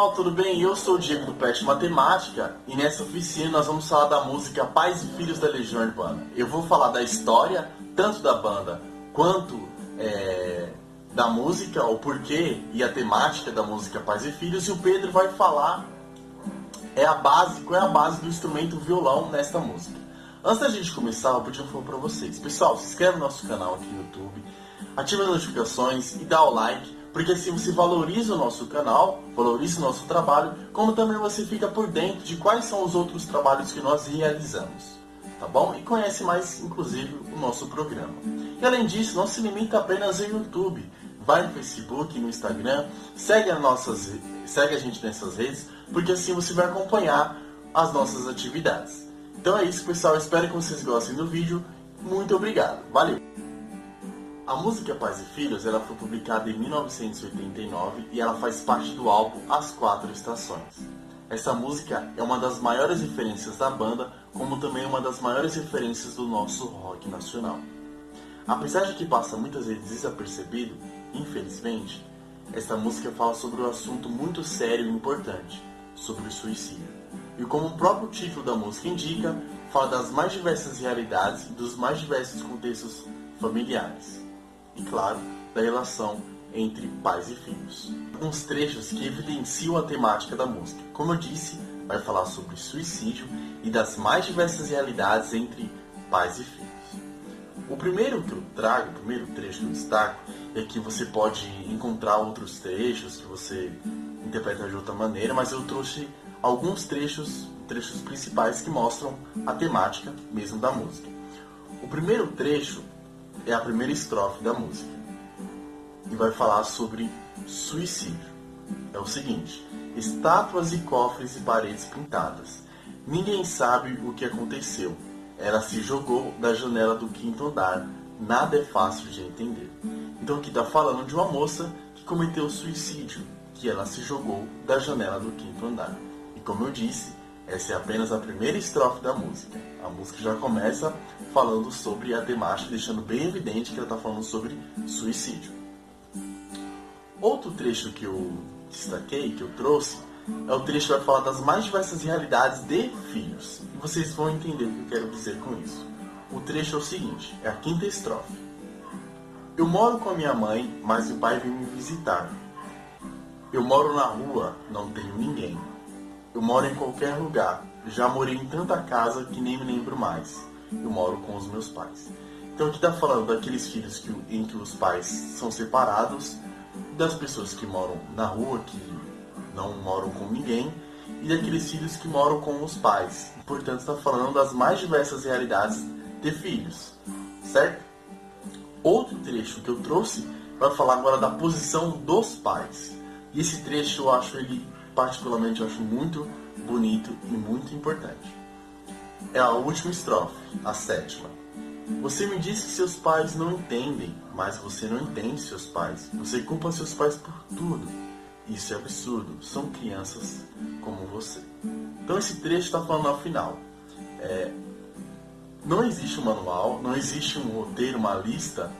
pessoal, tudo bem? Eu sou o Diego do PET Matemática e nessa oficina nós vamos falar da música Pais e Filhos da Legião Urbana. Eu vou falar da história, tanto da banda quanto da música, o porquê e a temática da música Pais e Filhos, e o Pedro vai falar qual é a base do instrumento violão nesta música. Antes da gente começar, eu podia falar para vocês. Pessoal, se inscreve no nosso canal aqui no YouTube, ativa as notificações e dá o like, porque assim você valoriza o nosso canal, valoriza o nosso trabalho, como também você fica por dentro de quais são os outros trabalhos que nós realizamos, tá bom? E conhece mais, inclusive, o nosso programa. E além disso, não se limita apenas ao YouTube. Vai no Facebook, no Instagram, segue a gente nessas redes, porque assim você vai acompanhar as nossas atividades. Então é isso, pessoal. Espero que vocês gostem do vídeo. Muito obrigado. Valeu! A música Pais e Filhos ela foi publicada em 1989 e ela faz parte do álbum As Quatro Estações. Essa música é uma das maiores referências da banda, como também uma das maiores referências do nosso rock nacional. Apesar de que passa muitas vezes desapercebido, infelizmente, esta música fala sobre um assunto muito sério e importante, sobre o suicídio. E como o próprio título da música indica, fala das mais diversas realidades e dos mais diversos contextos familiares. E claro, da relação entre pais e filhos. Alguns trechos que evidenciam a temática da música. Como eu disse, vai falar sobre suicídio e das mais diversas realidades entre pais e filhos. O primeiro que eu trago, o primeiro trecho que eu destaco, é que você pode encontrar outros trechos que você interpreta de outra maneira, mas eu trouxe alguns trechos principais que mostram a temática mesmo da música. O primeiro trecho é a primeira estrofe da música e vai falar sobre suicídio. É o seguinte: estátuas e cofres e paredes pintadas. Ninguém sabe o que aconteceu. Ela se jogou da janela do 5º andar. Nada é fácil de entender. Então aqui está falando de uma moça que cometeu suicídio, que ela se jogou da janela do 5º andar. E como eu disse, essa é apenas a primeira estrofe da música. A música já começa falando sobre a temática, deixando bem evidente que ela está falando sobre suicídio. Outro trecho que eu destaquei, que eu trouxe, é o trecho que vai falar das mais diversas realidades de filhos. E vocês vão entender o que eu quero dizer com isso. O trecho é o seguinte, é a 5ª estrofe. Eu moro com a minha mãe, mas o pai vem me visitar. Eu moro na rua, não tenho ninguém. Eu moro em qualquer lugar. Já morei em tanta casa que nem me lembro mais. Eu moro com os meus pais. Então aqui está falando daqueles filhos em que os pais são separados, das pessoas que moram na rua, que não moram com ninguém, e daqueles filhos que moram com os pais. E, portanto, está falando das mais diversas realidades de filhos, certo? Outro trecho que eu trouxe vai falar agora da posição dos pais. E esse trecho eu acho particularmente muito bonito e muito importante. É a última estrofe, a 7ª. Você me diz que seus pais não entendem, mas você não entende seus pais. Você culpa seus pais por tudo. Isso é absurdo. São crianças como você. Então esse trecho está falando ao final. Não existe um manual, não existe um roteiro, uma lista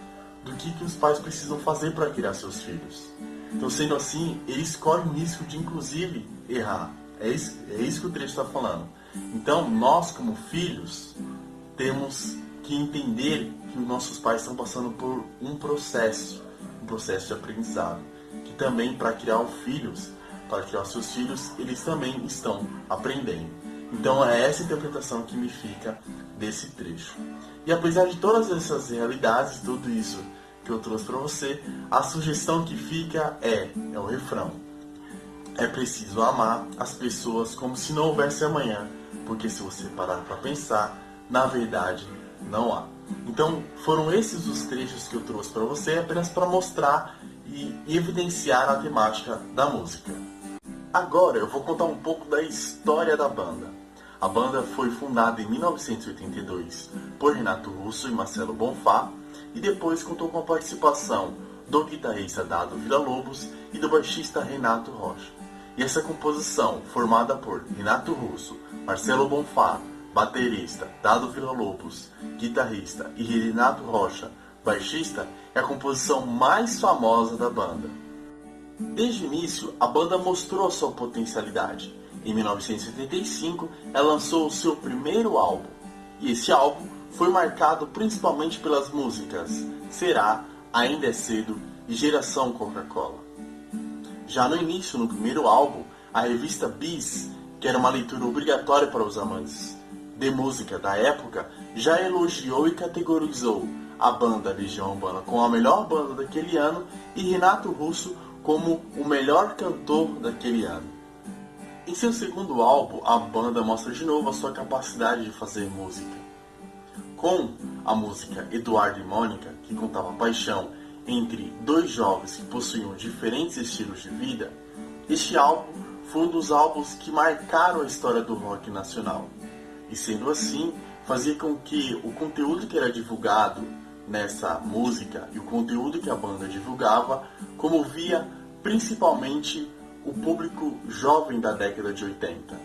do que os pais precisam fazer para criar seus filhos. Então, sendo assim, eles correm o risco de, inclusive, errar. É isso que o trecho está falando. Então, nós, como filhos, temos que entender que os nossos pais estão passando por um processo de aprendizado. Que também, para criar os seus filhos, eles também estão aprendendo. Então, é essa interpretação que me fica desse trecho. E apesar de todas essas realidades, tudo isso que eu trouxe para você, a sugestão que fica é o refrão. É preciso amar as pessoas como se não houvesse amanhã, porque se você parar para pensar, na verdade, não há. Então, foram esses os trechos que eu trouxe para você, apenas para mostrar e evidenciar a temática da música. Agora, eu vou contar um pouco da história da banda. A banda foi fundada em 1982 por Renato Russo e Marcelo Bonfá, e depois contou com a participação do guitarrista Dado Villa-Lobos e do baixista Renato Rocha. E essa composição, formada por Renato Russo, Marcelo Bonfá, baterista, Dado Villa-Lobos, guitarrista, e Renato Rocha, baixista, é a composição mais famosa da banda. Desde o início, a banda mostrou sua potencialidade. Em 1975, ela lançou o seu primeiro álbum, e esse álbum foi marcado principalmente pelas músicas Será, Ainda é Cedo e Geração Coca-Cola. Já no início, no primeiro álbum, a revista Bis, que era uma leitura obrigatória para os amantes de música da época, já elogiou e categorizou a banda Legião Urbana como a melhor banda daquele ano e Renato Russo como o melhor cantor daquele ano. Em seu segundo álbum, a banda mostra de novo a sua capacidade de fazer música. Com a música Eduardo e Mônica, que contava a paixão entre dois jovens que possuíam diferentes estilos de vida, este álbum foi um dos álbuns que marcaram a história do rock nacional. E sendo assim, fazia com que o conteúdo que era divulgado nessa música e o conteúdo que a banda divulgava comovia principalmente o público jovem da década de 80.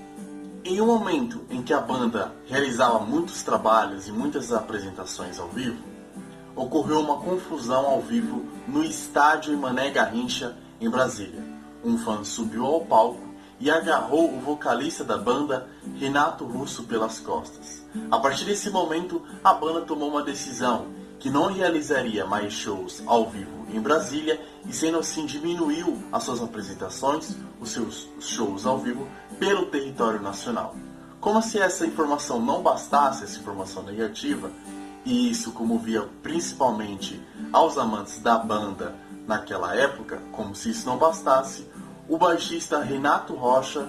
Em um momento em que a banda realizava muitos trabalhos e muitas apresentações ao vivo, ocorreu uma confusão ao vivo no estádio Mané Garrincha, em Brasília. Um fã subiu ao palco e agarrou o vocalista da banda, Renato Russo, pelas costas. A partir desse momento, a banda tomou uma decisão que não realizaria mais shows ao vivo em Brasília e, sendo assim, diminuiu as suas apresentações, os seus shows ao vivo, pelo território nacional. Como se essa informação não bastasse, essa informação negativa, e isso comovia principalmente aos amantes da banda naquela época, como se isso não bastasse, o baixista Renato Rocha,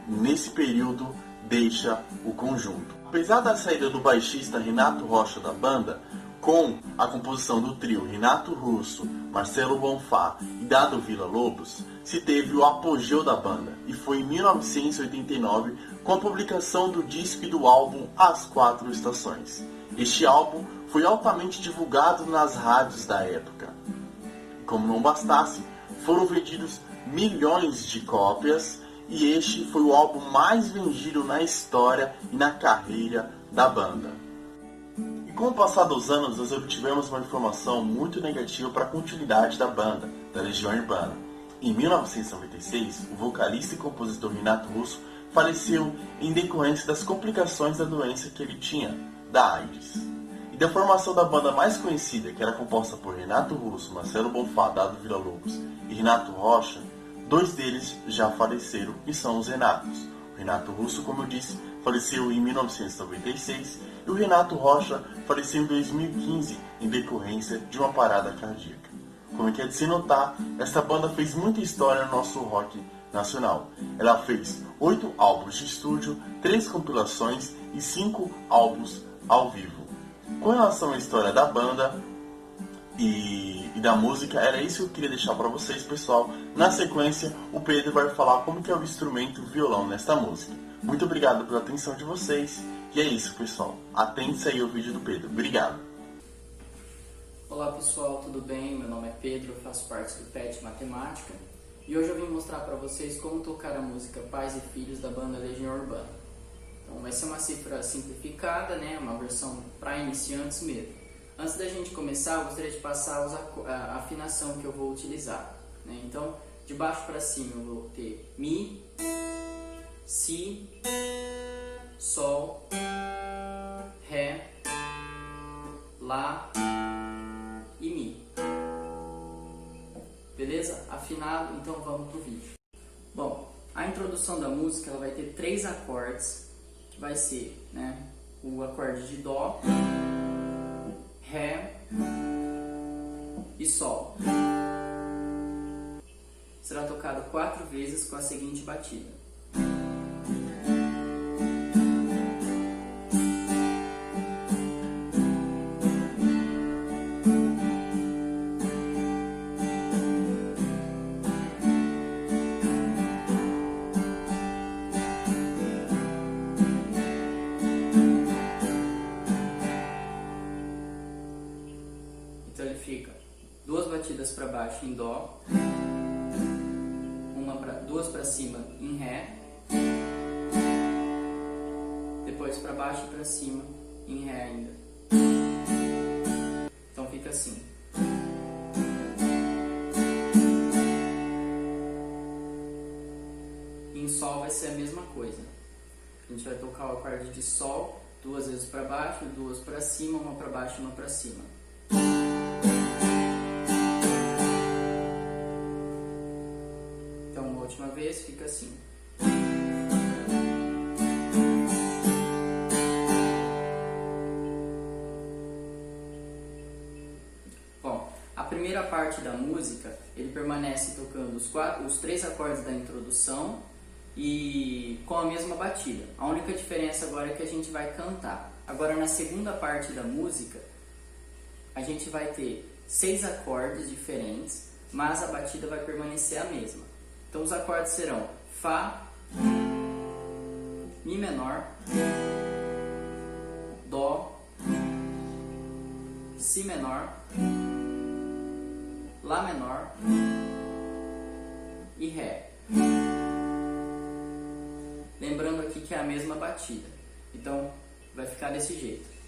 nesse período, deixa o conjunto. Apesar da saída do baixista Renato Rocha da banda, com a composição do trio Renato Russo, Marcelo Bonfá e Dado Villa-Lobos, se teve o apogeu da banda, e foi em 1989 com a publicação do disco e do álbum As Quatro Estações. Este álbum foi altamente divulgado nas rádios da época. Como não bastasse, foram vendidos milhões de cópias e este foi o álbum mais vendido na história e na carreira da banda. E com o passar dos anos, nós obtivemos uma informação muito negativa para a continuidade da banda, da Legião Urbana. Em 1996, o vocalista e compositor Renato Russo faleceu em decorrência das complicações da doença que ele tinha, da AIDS. E da formação da banda mais conhecida, que era composta por Renato Russo, Marcelo Bonfá, Dado Villa-Lobos e Renato Rocha, dois deles já faleceram e são os Renatos. O Renato Russo, como eu disse, faleceu em 1996 e o Renato Rocha faleceu em 2015 em decorrência de uma parada cardíaca. Como é de se notar, essa banda fez muita história no nosso rock nacional. Ela fez 8 álbuns de estúdio, 3 compilações e 5 álbuns ao vivo. Com relação à história da banda e da música, era isso que eu queria deixar para vocês, pessoal. Na sequência, o Pedro vai falar como que é o instrumento violão nesta música. Muito obrigado pela atenção de vocês. E é isso, pessoal. Atente-se aí ao vídeo do Pedro. Obrigado. Olá pessoal, tudo bem? Meu nome é Pedro, eu faço parte do PET Matemática e hoje eu vim mostrar para vocês como tocar a música Pais e Filhos da banda Legião Urbana. Então vai ser uma cifra simplificada, né? Uma versão para iniciantes mesmo. Antes da gente começar, eu gostaria de passar a afinação que eu vou utilizar, né? Então, de baixo para cima eu vou ter Mi, Si, Sol, Ré, Lá e Mi. Beleza? Afinado? Então vamos pro vídeo. Bom, a introdução da música ela vai ter 3 acordes, que vai ser, né, o acorde de Dó, Ré e Sol. Será tocado 4 vezes com a seguinte batida. Então ele fica 2 batidas para baixo em Dó, 2 para cima em Ré, depois para baixo e para cima em Ré ainda. Então fica assim. Sol vai ser a mesma coisa. A gente vai tocar o acorde de Sol 2 vezes para baixo, 2 para cima, uma para baixo e uma para cima. Então, uma última vez, fica assim. Bom, a primeira parte da música, ele permanece tocando os 3 acordes da introdução e com a mesma batida. A única diferença agora é que a gente vai cantar. Agora, na segunda parte da música, a gente vai ter 6 acordes diferentes, mas a batida vai permanecer a mesma. Então, os acordes serão Fá, Mi menor, Dó, Si menor, Lá menor e Ré. Lembrando aqui que é a mesma batida. Então, vai ficar desse jeito.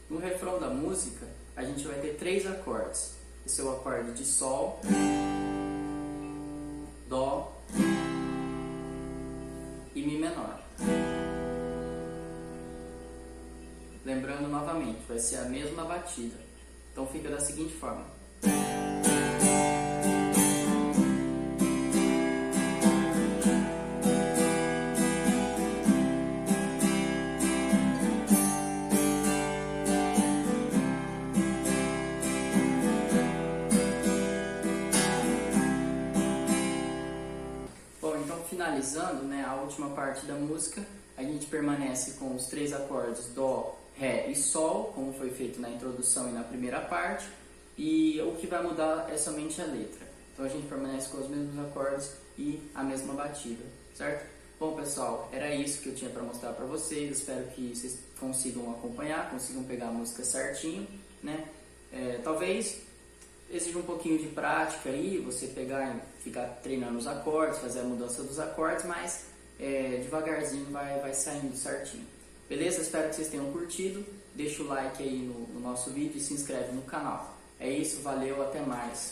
No refrão da música, a gente vai ter 3 acordes. Esse é o acorde de Sol, Dó e Mi menor. Lembrando novamente, vai ser a mesma batida. Então fica da seguinte forma. Finalizando, né, a última parte da música, a gente permanece com os 3 acordes Dó, Ré e Sol, como foi feito na introdução e na primeira parte, e o que vai mudar é somente a letra. Então a gente permanece com os mesmos acordes e a mesma batida, certo? Bom, pessoal, era isso que eu tinha para mostrar para vocês. Espero que vocês consigam acompanhar, consigam pegar a música certinho, né? Talvez exige um pouquinho de prática aí, você pegar e ficar treinando os acordes, fazer a mudança dos acordes, mas devagarzinho vai saindo certinho. Beleza? Espero que vocês tenham curtido. Deixa o like aí no nosso vídeo e se inscreve no canal. É isso, valeu, até mais.